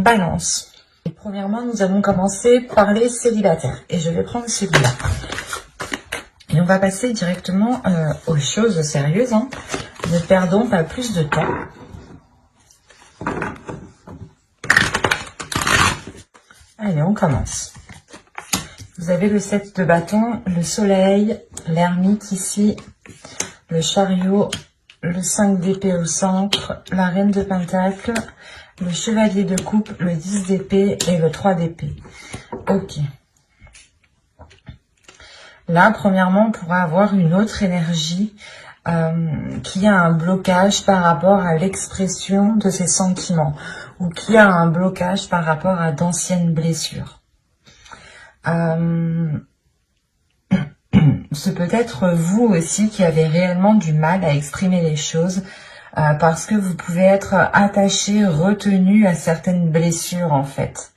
Balance. Et premièrement, nous allons commencer par les célibataires. Et je vais prendre celui-là. Et on va passer directement aux choses sérieuses. Hein. Ne perdons pas plus de temps. Allez, on commence. Vous avez le 7 de bâton, le soleil, l'ermite ici, le chariot, le 5 d'épée au centre, la reine de pentacle, le chevalier de coupe, le 10 d'épée et le 3 d'épée. Ok. Là, premièrement, on pourra avoir une autre énergie qui a un blocage par rapport à l'expression de ses sentiments ou qui a un blocage par rapport à d'anciennes blessures. C'est peut-être vous aussi qui avez réellement du mal à exprimer les choses parce que vous pouvez être attaché, retenu à certaines blessures en fait.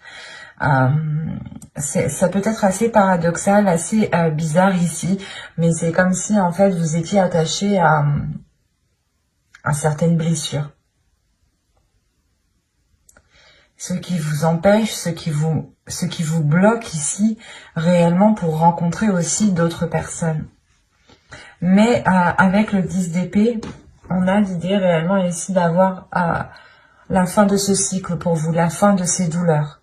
Ça peut être assez paradoxal, assez bizarre ici, mais c'est comme si en fait vous étiez attaché à certaines blessures. Ce qui vous empêche, ce qui vous bloque ici réellement pour rencontrer aussi d'autres personnes. Mais avec le 10 d'épée, on a l'idée réellement ici d'avoir la fin de ce cycle pour vous, la fin de ces douleurs.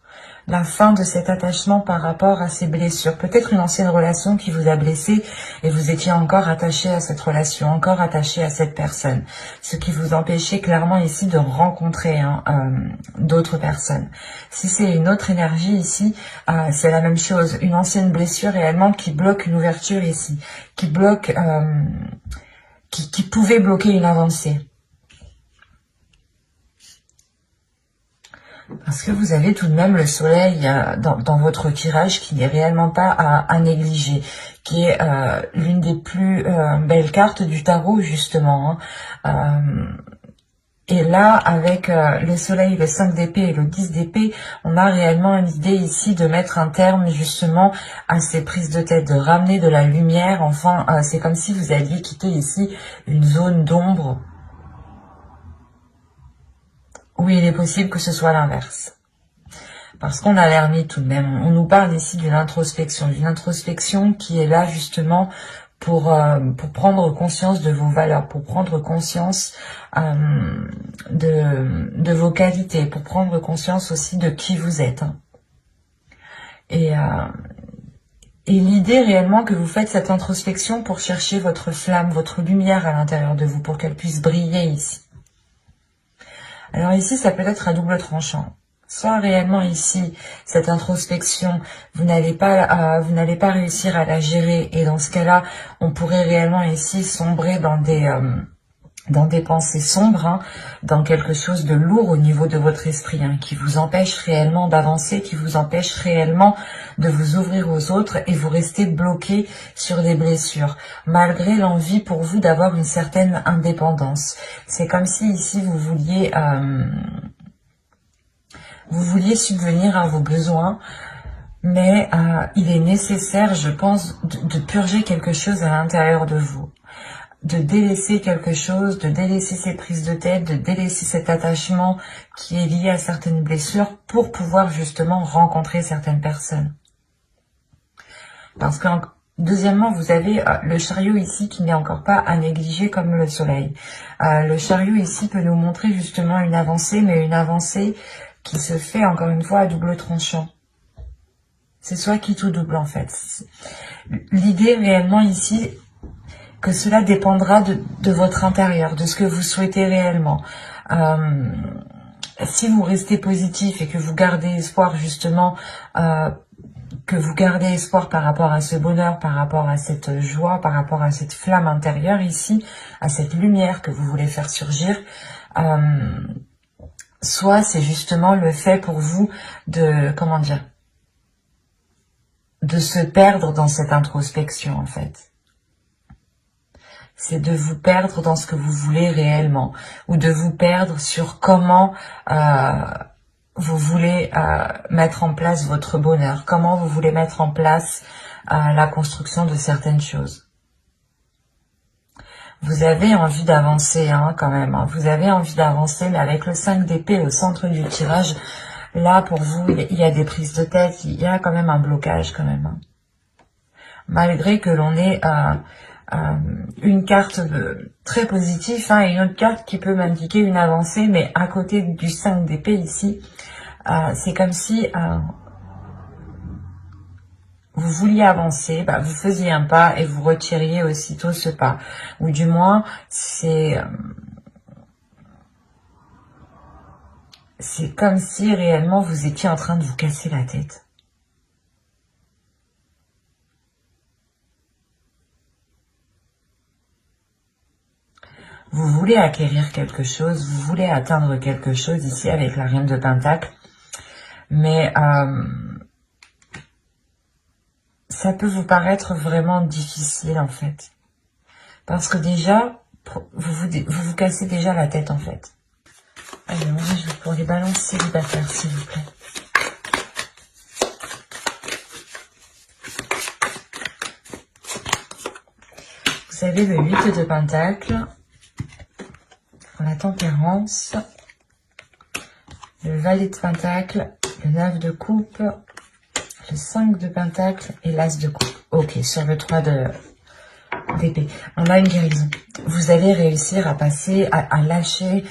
La fin de cet attachement par rapport à ces blessures. Peut-être une ancienne relation qui vous a blessé et vous étiez encore attaché à cette relation, encore attaché à cette personne. Ce qui vous empêchait clairement ici de rencontrer d'autres personnes. Si c'est une autre énergie ici, c'est la même chose. Une ancienne blessure réellement qui bloque une ouverture ici. Qui bloque, qui pouvait bloquer une avancée. Parce que vous avez tout de même le soleil dans votre tirage qui n'est réellement pas à négliger, qui est l'une des plus belles cartes du tarot justement. Et là, avec le soleil, le 5 d'épée et le 10 d'épée, on a réellement une idée ici de mettre un terme justement à ces prises de tête, de ramener de la lumière. Enfin, c'est comme si vous alliez quitter ici une zone d'ombre. Oui, il est possible que ce soit l'inverse. Parce qu'on a l'ermite tout de même. On nous parle ici d'une introspection qui est là justement pour prendre conscience de vos valeurs, pour prendre conscience de vos qualités, pour prendre conscience aussi de qui vous êtes. Et l'idée réellement que vous faites cette introspection pour chercher votre flamme, votre lumière à l'intérieur de vous, pour qu'elle puisse briller ici. Alors ici, ça peut être à double tranchant. Soit réellement ici, cette introspection, vous n'allez pas réussir à la gérer. Et dans ce cas-là, on pourrait réellement ici sombrer dans des pensées sombres, dans quelque chose de lourd au niveau de votre esprit, qui vous empêche réellement d'avancer, qui vous empêche réellement de vous ouvrir aux autres et vous restez bloqué sur des blessures, malgré l'envie pour vous d'avoir une certaine indépendance. C'est comme si ici vous vouliez subvenir à vos besoins, mais il est nécessaire, je pense, de purger quelque chose à l'intérieur de vous. De délaisser quelque chose, de délaisser ces prises de tête, de délaisser cet attachement qui est lié à certaines blessures pour pouvoir justement rencontrer certaines personnes. Parce que, deuxièmement, vous avez le chariot ici qui n'est encore pas à négliger comme le soleil. Le chariot ici peut nous montrer justement une avancée, mais une avancée qui se fait encore une fois à double tranchant. C'est soit quitte ou double en fait. L'idée réellement ici, que cela dépendra de votre intérieur, de ce que vous souhaitez réellement. Si vous restez positif et que vous gardez espoir justement, par rapport à ce bonheur, par rapport à cette joie, par rapport à cette flamme intérieure ici, à cette lumière que vous voulez faire surgir, soit c'est justement le fait pour vous de, de se perdre dans cette introspection en fait. C'est de vous perdre dans ce que vous voulez réellement, ou de vous perdre sur comment vous voulez mettre en place votre bonheur, comment vous voulez mettre en place la construction de certaines choses. Vous avez envie d'avancer quand même, vous avez envie d'avancer, mais avec le 5 d'épée au centre du tirage, Là, pour vous, il y a des prises de tête, il y a quand même un blocage quand même. Malgré que l'on ait une carte très positive et une autre carte qui peut m'indiquer une avancée, mais à côté du 5 d'épée ici, c'est comme si vous vouliez avancer, vous faisiez un pas et vous retiriez aussitôt ce pas. Ou du moins, c'est comme si réellement vous étiez en train de vous casser la tête. Vous voulez acquérir quelque chose, vous voulez atteindre quelque chose ici avec la reine de Pentacle, mais ça peut vous paraître vraiment difficile en fait. Parce que déjà, vous cassez déjà la tête en fait. Allez, moi je vais pour les balances célibataires s'il vous plaît. Vous avez le 8 de Pentacle, la tempérance, le valet de Pentacle, le 9 de coupe, le 5 de Pentacle et l'As de coupe. Ok, sur le 3 d'épée. On a une guérison. Vous allez réussir à passer, à lâcher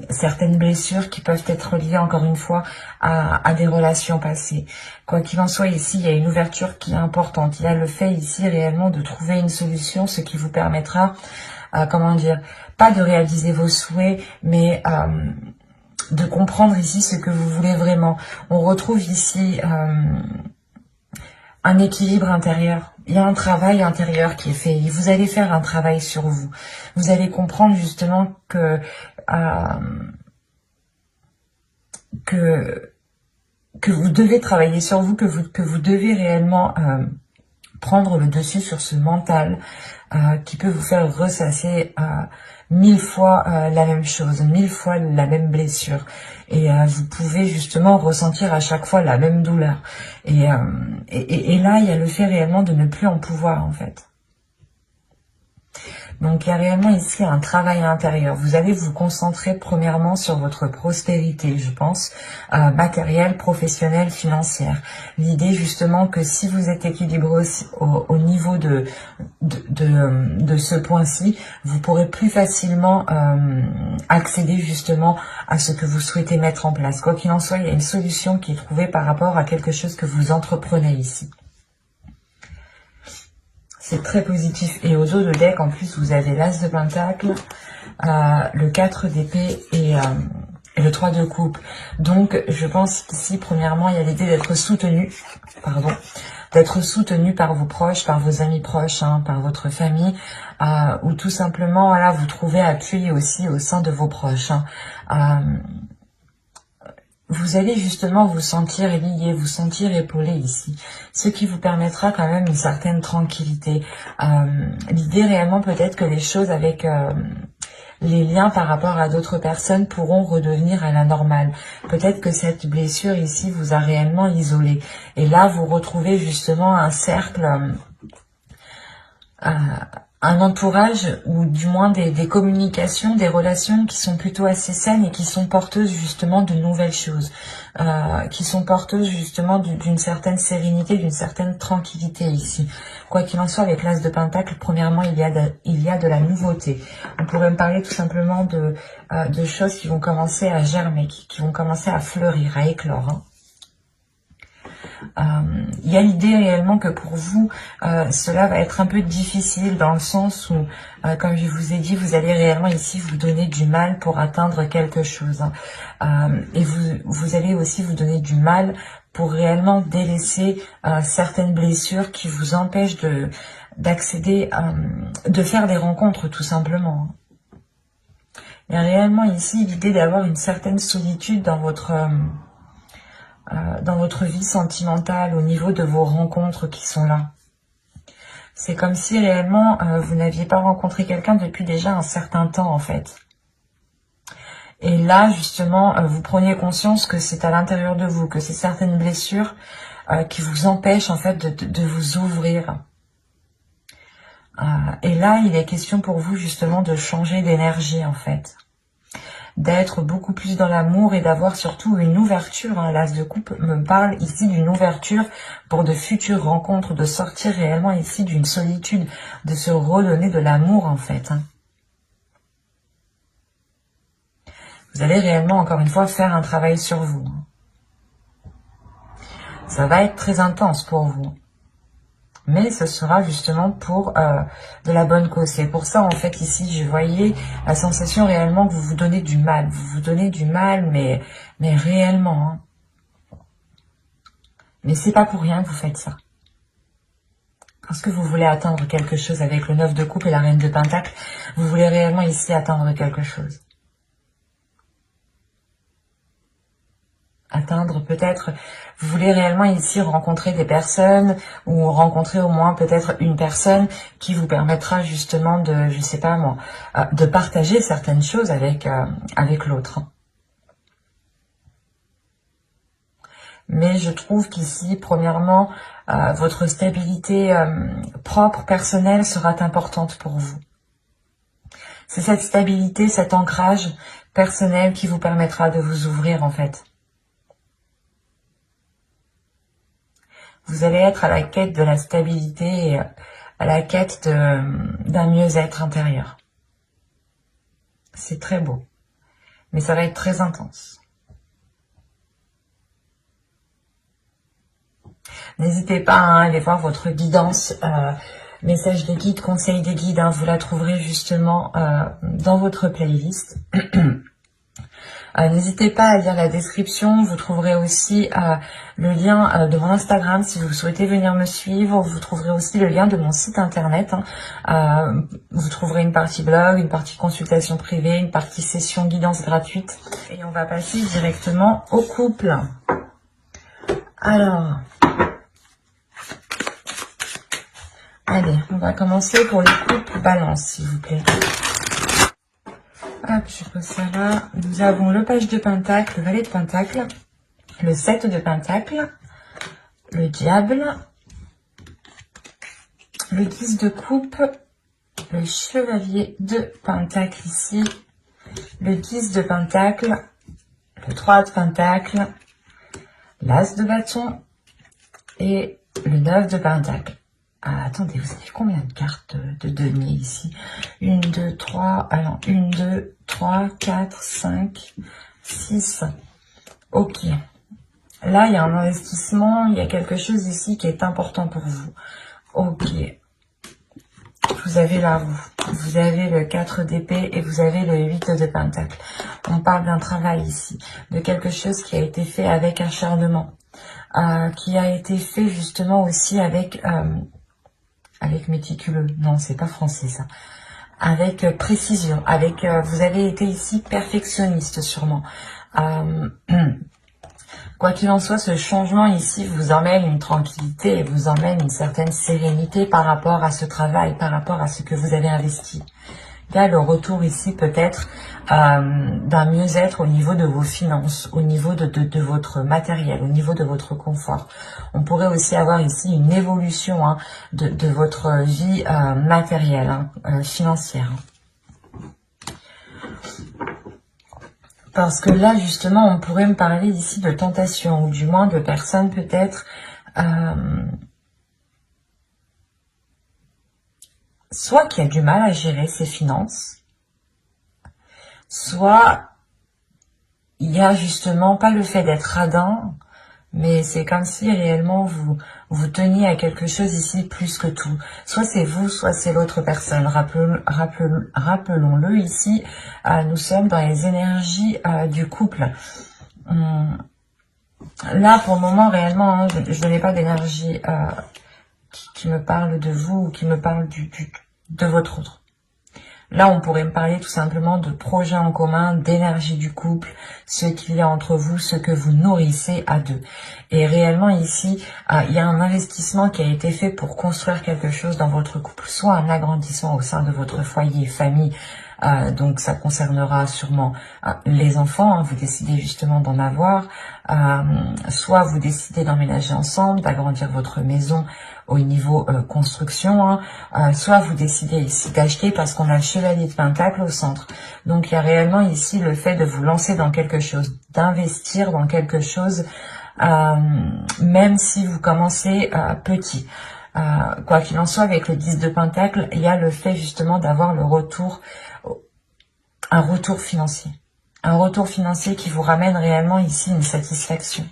certaines blessures qui peuvent être liées encore une fois à des relations passées. Quoi qu'il en soit, ici, il y a une ouverture qui est importante. Il y a le fait ici réellement de trouver une solution, ce qui vous permettra, comment dire, pas de réaliser vos souhaits, mais de comprendre ici ce que vous voulez vraiment. On retrouve ici un équilibre intérieur. Il y a un travail intérieur qui est fait. Vous allez faire un travail sur vous. Vous allez comprendre justement que vous devez travailler sur vous, que vous devez réellement prendre le dessus sur ce mental qui peut vous faire ressasser 1000 fois la même chose, 1000 fois la même blessure. Et vous pouvez justement ressentir à chaque fois la même douleur. Et là, il y a le fait réellement de ne plus en pouvoir en fait. Donc il y a réellement ici un travail intérieur. Vous allez vous concentrer premièrement sur votre prospérité, je pense, matérielle, professionnelle, financière. L'idée justement que si vous êtes équilibré au niveau de ce point-ci, vous pourrez plus facilement accéder justement à ce que vous souhaitez mettre en place. Quoi qu'il en soit, il y a une solution qui est trouvée par rapport à quelque chose que vous entreprenez ici. C'est très positif. Et au dos de deck, en plus, vous avez l'As de Pentacle, le 4 d'épée et le 3 de coupe. Donc, je pense qu'ici, premièrement, il y a l'idée d'être soutenu, d'être soutenu par vos proches, par vos amis proches, par votre famille, ou tout simplement, voilà, vous trouvez appui aussi au sein de vos proches. Vous allez justement vous sentir lié, vous sentir épaulé ici, ce qui vous permettra quand même une certaine tranquillité. L'idée réellement peut-être que les choses avec les liens par rapport à d'autres personnes pourront redevenir à la normale. Peut-être que cette blessure ici vous a réellement isolé. Et là, vous retrouvez justement un cercle, un entourage ou du moins des communications, des relations qui sont plutôt assez saines et qui sont porteuses justement de nouvelles choses, qui sont porteuses justement d'une certaine sérénité, d'une certaine tranquillité ici. Quoi qu'il en soit, avec l'As de Pentacle, premièrement, il y a de la nouveauté. On pourrait me parler tout simplement de choses qui vont commencer à germer, qui vont commencer à fleurir, à éclore. Il y a l'idée réellement que pour vous, cela va être un peu difficile dans le sens où, comme je vous ai dit, vous allez réellement ici vous donner du mal pour atteindre quelque chose. Et vous allez aussi vous donner du mal pour réellement délaisser certaines blessures qui vous empêchent d'accéder, de faire des rencontres tout simplement. Il y a réellement ici l'idée d'avoir une certaine solitude dans votre vie sentimentale, au niveau de vos rencontres qui sont là. C'est comme si réellement vous n'aviez pas rencontré quelqu'un depuis déjà un certain temps en fait. Et là justement vous preniez conscience que c'est à l'intérieur de vous, que c'est certaines blessures qui vous empêchent en fait de vous ouvrir. Et là il est question pour vous justement de changer d'énergie en fait. d'être beaucoup plus dans l'amour et d'avoir surtout une ouverture. Hein. L'As de coupe me parle ici d'une ouverture pour de futures rencontres, de sortir réellement ici d'une solitude, de se redonner de l'amour en fait. Hein. Vous allez réellement, encore une fois, faire un travail sur vous. Ça va être très intense pour vous. Mais ce sera justement pour de la bonne cause. C'est pour ça, en fait, ici, je voyais la sensation réellement que vous vous donnez du mal. Vous vous donnez du mal, mais réellement. Hein. Mais c'est pas pour rien que vous faites ça. Parce que vous voulez atteindre quelque chose avec le 9 de coupe et la reine de pentacle. Vous voulez réellement ici atteindre quelque chose. Atteindre peut-être, vous voulez réellement ici rencontrer des personnes ou rencontrer au moins peut-être une personne qui vous permettra justement de, je sais pas moi, de partager certaines choses avec l'autre. Mais je trouve qu'ici, premièrement, votre stabilité propre, personnelle sera importante pour vous. C'est cette stabilité, cet ancrage personnel qui vous permettra de vous ouvrir en fait. Vous allez être à la quête de la stabilité et à la quête d'un mieux-être intérieur. C'est très beau, mais ça va être très intense. N'hésitez pas à aller voir votre guidance, message des guides, conseil des guides, hein, vous la trouverez justement dans votre playlist. N'hésitez pas à lire la description, vous trouverez aussi le lien de mon Instagram si vous souhaitez venir me suivre, vous trouverez aussi le lien de mon site internet, hein. Vous trouverez une partie blog, une partie consultation privée, une partie session guidance gratuite. Et on va passer directement au couple. Alors, allez, on va commencer pour le couple balance s'il vous plaît. Hop, je pose ça là. Nous avons le page de pentacle, le valet de pentacle, le 7 de pentacle, le diable, le 10 de coupe, le chevalier de pentacle ici, le 10 de pentacle, le 3 de pentacle, l'as de bâton et le 9 de pentacle. Ah, attendez, vous avez combien de cartes de denier ici? 1, 2, 3, alors 1, 2, 3, 4, 5, 6. Ok. Là, il y a un investissement, il y a quelque chose ici qui est important pour vous. Ok. Vous avez la roue, vous avez le 4 d'épée et vous avez le 8 de pentacle. On parle d'un travail ici, de quelque chose qui a été fait avec acharnement, qui a été fait justement aussi avec méticuleux. Non, c'est pas français ça. Avec précision, vous avez été ici perfectionniste sûrement. Quoi qu'il en soit, ce changement ici vous emmène une tranquillité et vous emmène une certaine sérénité par rapport à ce travail, par rapport à ce que vous avez investi. Il y a le retour ici peut-être d'un mieux-être au niveau de vos finances, au niveau de votre matériel, au niveau de votre confort. On pourrait aussi avoir ici une évolution hein, de votre vie matérielle, hein, financière. Parce que là, justement, on pourrait me parler ici de tentation, ou du moins de personnes peut-être soit qui a du mal à gérer ses finances, soit il y a justement pas le fait d'être radin, mais c'est comme si réellement vous teniez à quelque chose ici plus que tout. Soit c'est vous, soit c'est l'autre personne. Rappelons-le ici, nous sommes dans les énergies du couple. Là, pour le moment, réellement, hein, je n'ai pas d'énergie qui me parle de vous ou qui me parle de votre autre. Là, on pourrait me parler tout simplement de projets en commun, d'énergie du couple, ce qu'il y a entre vous, ce que vous nourrissez à deux. Et réellement ici, il y a un investissement qui a été fait pour construire quelque chose dans votre couple, soit un agrandissement au sein de votre foyer, famille, Donc ça concernera sûrement les enfants, hein, vous décidez justement d'en avoir, soit vous décidez d'emménager ensemble, d'agrandir votre maison au niveau construction, hein, soit vous décidez ici d'acheter parce qu'on a le chevalier de Pentacle au centre. Donc il y a réellement ici le fait de vous lancer dans quelque chose, d'investir dans quelque chose, même si vous commencez petit. Quoi qu'il en soit, avec le 10 de Pentacle, il y a le fait justement d'avoir le retour, un retour financier. Un retour financier qui vous ramène réellement ici une satisfaction.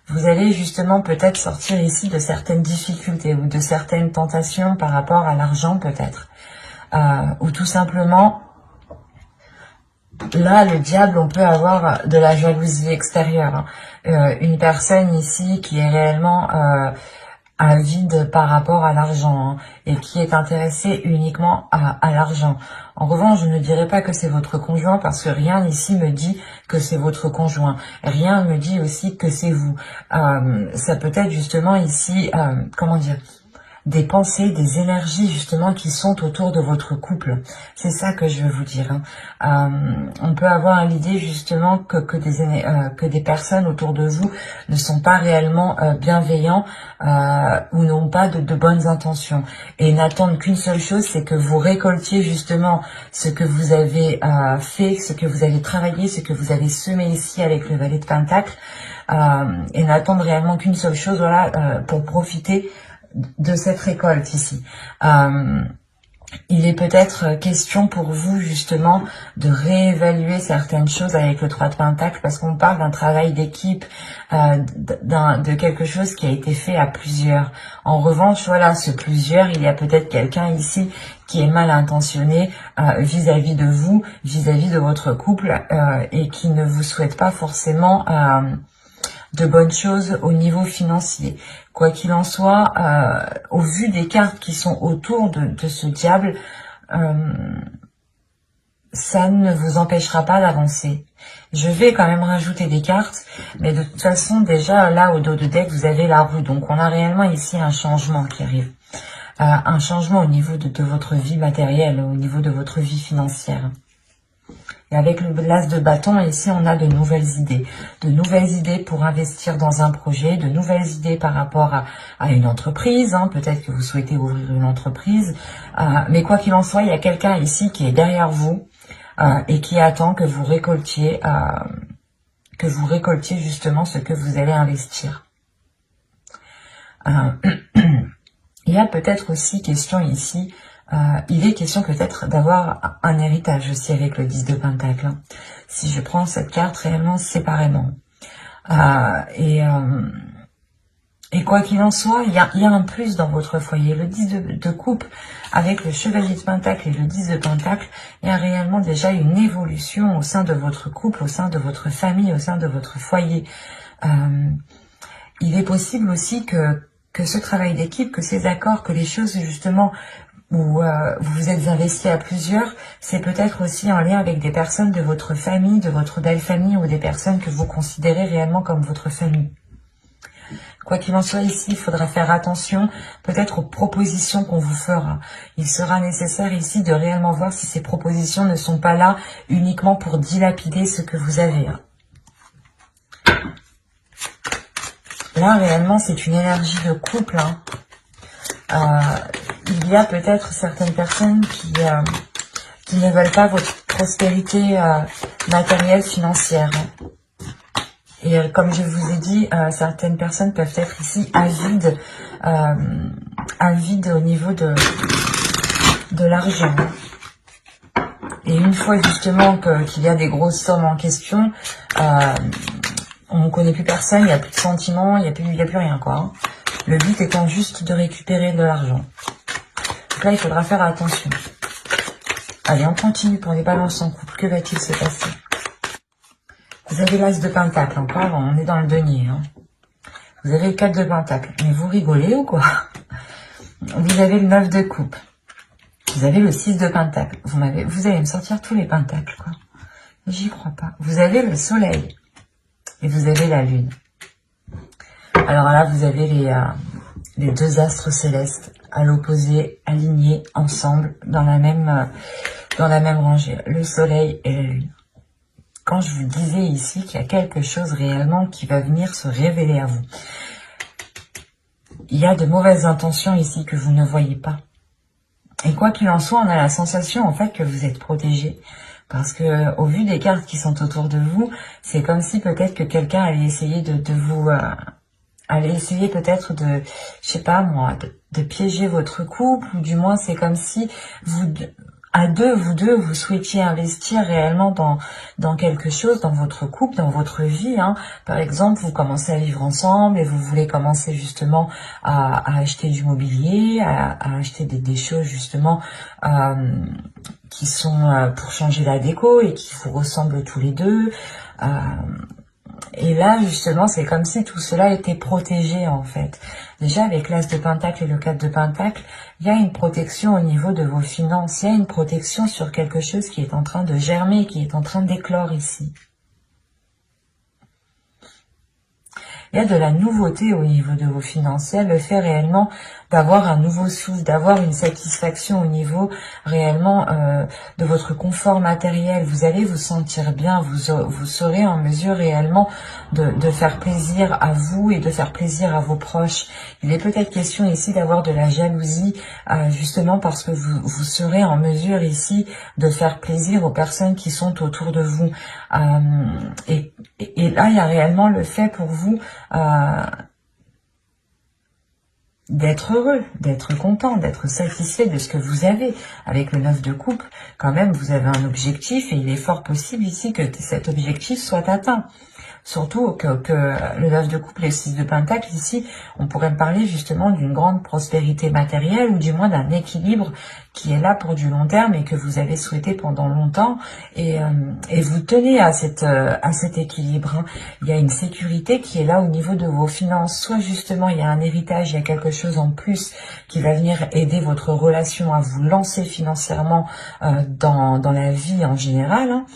Vous allez justement peut-être sortir ici de certaines difficultés ou de certaines tentations par rapport à l'argent peut-être. Ou tout simplement, là le diable, on peut avoir de la jalousie extérieure. Une personne ici qui est réellement avide par rapport à l'argent, hein, et qui est intéressée uniquement à l'argent. En revanche, je ne dirais pas que c'est votre conjoint parce que rien ici me dit que c'est votre conjoint. Rien ne me dit aussi que c'est vous. Ça peut être justement ici, comment dire, des pensées, des énergies justement qui sont autour de votre couple. C'est ça que je veux vous dire. On peut avoir l'idée justement que des personnes autour de vous ne sont pas réellement bienveillants ou n'ont pas de bonnes intentions et n'attendent qu'une seule chose, c'est que vous récoltiez justement ce que vous avez fait, ce que vous avez travaillé, ce que vous avez semé ici avec le valet de Pentacle, et n'attendent réellement qu'une seule chose, voilà, pour profiter de cette récolte ici. Il est peut-être question pour vous justement de réévaluer certaines choses avec le 3 de Pentacle parce qu'on parle d'un travail d'équipe, de quelque chose qui a été fait à plusieurs. En revanche, voilà, ce plusieurs, il y a peut-être quelqu'un ici qui est mal intentionné vis-à-vis de vous, vis-à-vis de votre couple et qui ne vous souhaite pas forcément de bonnes choses au niveau financier. Quoi qu'il en soit, au vu des cartes qui sont autour de ce diable, ça ne vous empêchera pas d'avancer. Je vais quand même rajouter des cartes, mais de toute façon, déjà, là, au dos de deck, vous avez la roue. Donc, on a réellement ici un changement qui arrive. Un changement au niveau de votre vie matérielle, au niveau de votre vie financière. Et avec le l'as de bâton, ici, on a de nouvelles idées. De nouvelles idées pour investir dans un projet, de nouvelles idées par rapport à une entreprise. Hein. Peut-être que vous souhaitez ouvrir une entreprise. Mais quoi qu'il en soit, il y a quelqu'un ici qui est derrière vous et qui attend que vous récoltiez justement ce que vous allez investir. Il y a peut-être aussi question ici, il est question peut-être d'avoir un héritage aussi avec le 10 de Pentacle. Hein. Si je prends cette carte réellement séparément. Et quoi qu'il en soit, il y a un plus dans votre foyer. Le 10 de coupe avec le chevalier de Pentacle et le 10 de Pentacle, il y a réellement déjà une évolution au sein de votre couple, au sein de votre famille, au sein de votre foyer. Il est possible aussi que ce travail d'équipe, que ces accords, que les choses justement où vous vous êtes investi à plusieurs, c'est peut-être aussi en lien avec des personnes de votre famille, de votre belle famille ou des personnes que vous considérez réellement comme votre famille. Quoi qu'il en soit ici, il faudra faire attention peut-être aux propositions qu'on vous fera. Il sera nécessaire ici de réellement voir si ces propositions ne sont pas là uniquement pour dilapider ce que vous avez. Là, réellement, c'est une énergie de couple. Il y a peut-être certaines personnes qui ne veulent pas votre prospérité matérielle, financière. Et comme je vous ai dit, certaines personnes peuvent être ici avides au niveau de l'argent. Et une fois justement qu'il y a des grosses sommes en question, on ne connaît plus personne, il n'y a plus de sentiments, il n'y a plus rien quoi. Hein. Le but étant juste de récupérer de l'argent. Donc là, il faudra faire attention. Allez, on continue pour les balances en couple. Que va-t-il se passer? Vous avez l'as de Pentacle encore, on est dans le denier. Hein. Vous avez le 4 de Pentacle. Mais vous rigolez ou quoi? Vous avez le 9 de coupe. Vous avez le 6 de Pentacle. Vous allez me sortir tous les pentacles, quoi. J'y crois pas. Vous avez le soleil. Et vous avez la lune. Alors là, vous avez les deux astres célestes. à l'opposé, alignés ensemble dans la même rangée. Le soleil et la lune. Quand je vous disais ici qu'il y a quelque chose réellement qui va venir se révéler à vous, il y a de mauvaises intentions ici que vous ne voyez pas. Et quoi qu'il en soit, on a la sensation en fait que vous êtes protégé. Parce que au vu des cartes qui sont autour de vous, c'est comme si peut-être que quelqu'un allait essayer de vous... allait essayer peut-être de, je sais pas moi, de piéger votre couple. Ou du moins, c'est comme si vous... vous deux, vous souhaitiez investir réellement dans quelque chose, dans votre couple, dans votre vie. Hein. Par exemple, vous commencez à vivre ensemble et vous voulez commencer justement à acheter du mobilier, à acheter des choses justement qui sont pour changer la déco et qui vous ressemblent tous les deux. Et là, justement, c'est comme si tout cela était protégé, en fait. Déjà, avec l'As de Pentacle et le 4 de Pentacle, il y a une protection au niveau de vos finances. Il y a une protection sur quelque chose qui est en train de germer, qui est en train d'éclore ici. Il y a de la nouveauté au niveau de vos finances. Il y a le fait réellement d'avoir un nouveau souffle, d'avoir une satisfaction au niveau réellement de votre confort matériel. Vous allez vous sentir bien, vous serez en mesure réellement de faire plaisir à vous et de faire plaisir à vos proches. Il est peut-être question ici d'avoir de la jalousie, justement parce que vous serez en mesure ici de faire plaisir aux personnes qui sont autour de vous. Et là, il y a réellement le fait pour vous d'être heureux, d'être content, d'être satisfait de ce que vous avez. Avec le 9 de coupe, quand même, vous avez un objectif et il est fort possible ici que cet objectif soit atteint. Surtout que le 9 de coupe et le 6 de pentacle, ici, on pourrait parler justement d'une grande prospérité matérielle ou du moins d'un équilibre qui est là pour du long terme et que vous avez souhaité pendant longtemps et vous tenez à cet équilibre. Hein. Il y a une sécurité qui est là au niveau de vos finances. Soit justement, il y a un héritage, il y a quelque chose en plus qui va venir aider votre relation à vous lancer financièrement dans la vie en général. Hein.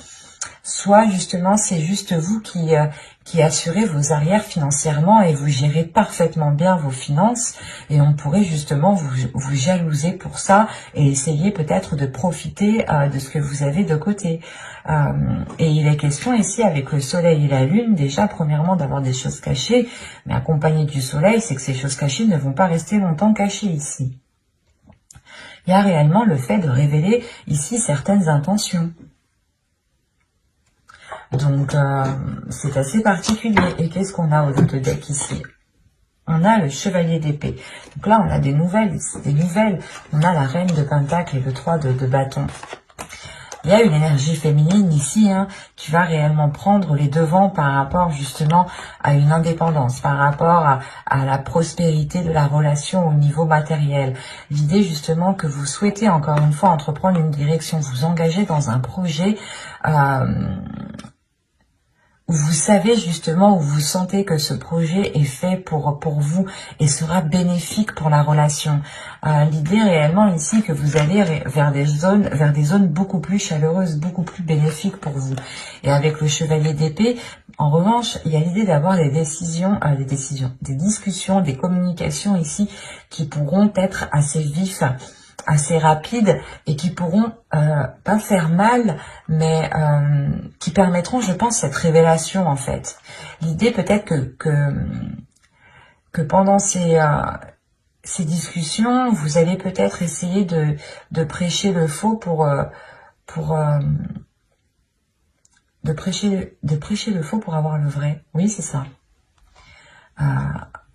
Soit justement c'est juste vous qui assurez vos arrières financièrement et vous gérez parfaitement bien vos finances et on pourrait justement vous jalouser pour ça et essayer peut-être de profiter de ce que vous avez de côté. Et il est question ici avec le soleil et la lune déjà premièrement d'avoir des choses cachées, mais accompagné du soleil, c'est que ces choses cachées ne vont pas rester longtemps cachées ici. Il y a réellement le fait de révéler ici certaines intentions. Donc, c'est assez particulier. Et qu'est-ce qu'on a au dos de deck ici? On a le chevalier d'épée. Donc là, on a des nouvelles. On a la reine de pentacle et le 3 de bâton. Il y a une énergie féminine ici qui va réellement prendre les devants par rapport justement à une indépendance, par rapport à la prospérité de la relation au niveau matériel. L'idée justement que vous souhaitez encore une fois entreprendre une direction, vous engager dans un projet où vous savez justement, où vous sentez que ce projet est fait pour vous et sera bénéfique pour la relation. L'idée réellement ici que vous allez vers des zones beaucoup plus chaleureuses, beaucoup plus bénéfiques pour vous. Et avec le chevalier d'épée, en revanche, il y a l'idée d'avoir des discussions, des communications ici qui pourront être assez vifs, assez rapides et qui pourront pas faire mal, mais qui permettront, je pense, cette révélation en fait. L'idée peut-être que pendant ces discussions, vous allez peut-être essayer de prêcher le faux de prêcher le faux pour avoir le vrai. Oui, c'est ça.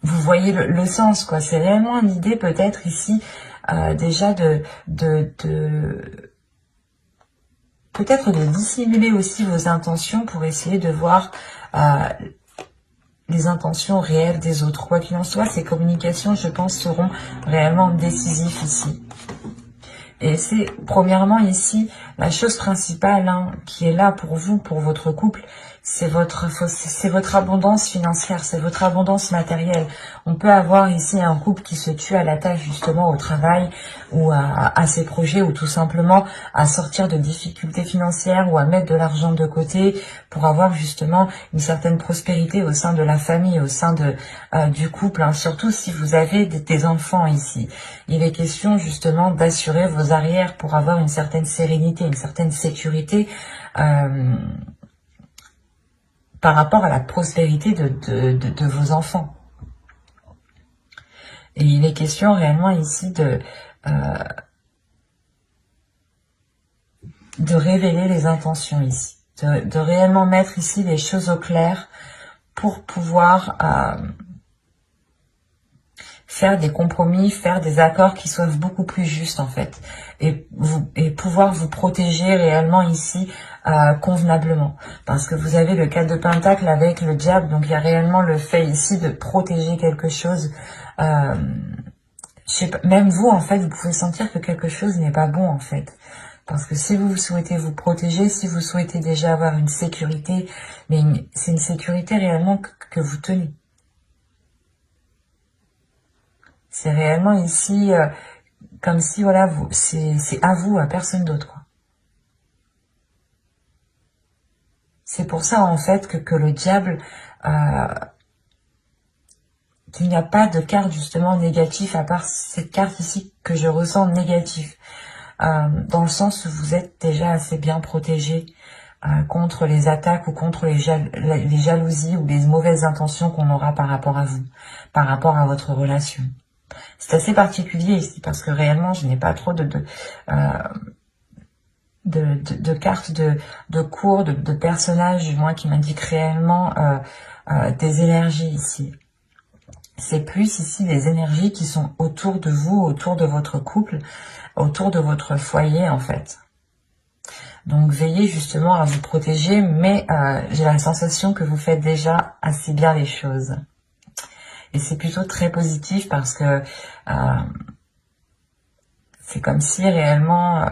Vous voyez le sens, quoi. C'est réellement l'idée peut-être ici déjà peut-être de dissimuler aussi vos intentions pour essayer de voir les intentions réelles des autres. Quoi qu'il en soit, ces communications, je pense, seront réellement décisives ici. Et c'est premièrement ici la chose principale qui est là pour vous, pour votre couple, c'est votre abondance financière, c'est votre abondance matérielle. On peut avoir ici un couple qui se tue à la tâche justement au travail ou à ses projets, ou tout simplement à sortir de difficultés financières ou à mettre de l'argent de côté pour avoir justement une certaine prospérité au sein de la famille, au sein du couple, hein. Surtout si vous avez des enfants ici. Il est question justement d'assurer vos arrières pour avoir une certaine sérénité, une certaine sécurité par rapport à la prospérité de vos enfants. Et il est question réellement ici de révéler les intentions ici, de réellement mettre ici les choses au clair pour pouvoir faire des compromis, faire des accords qui soient beaucoup plus justes en fait, et pouvoir vous protéger réellement ici convenablement, parce que vous avez le 4 de Pentacle avec le diable, donc il y a réellement le fait ici de protéger quelque chose. Je sais pas, même vous en fait, vous pouvez sentir que quelque chose n'est pas bon en fait. Parce que si vous souhaitez vous protéger, si vous souhaitez déjà avoir une sécurité, mais c'est une sécurité réellement que vous tenez. C'est réellement ici comme si, voilà, c'est à vous, à personne d'autre, quoi. C'est pour ça, en fait, que le diable, qu'il n'y a pas de carte, justement, négative, à part cette carte ici que je ressens négative. Dans le sens où vous êtes déjà assez bien protégé contre les attaques ou contre les jalousies ou les mauvaises intentions qu'on aura par rapport à vous, par rapport à votre relation. C'est assez particulier ici parce que réellement je n'ai pas trop de cartes de cours, de personnages du moins qui m'indiquent réellement des énergies ici. C'est plus ici des énergies qui sont autour de vous, autour de votre couple, autour de votre foyer en fait. Donc veillez justement à vous protéger, mais j'ai la sensation que vous faites déjà assez bien les choses. Et c'est plutôt très positif parce que c'est comme si réellement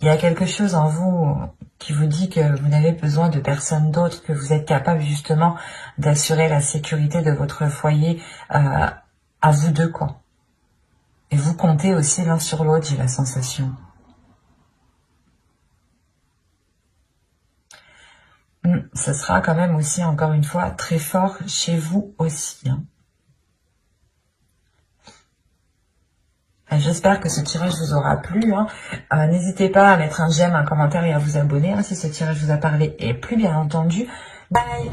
il y a quelque chose en vous qui vous dit que vous n'avez besoin de personne d'autre, que vous êtes capable justement d'assurer la sécurité de votre foyer à vous deux, quoi. Et vous comptez aussi l'un sur l'autre, j'ai la sensation. Ce sera quand même aussi, encore une fois, très fort chez vous aussi, hein. J'espère que ce tirage vous aura plu, hein. N'hésitez pas à mettre un j'aime, un commentaire et à vous abonner, hein, si ce tirage vous a parlé et plus, bien entendu. Bye!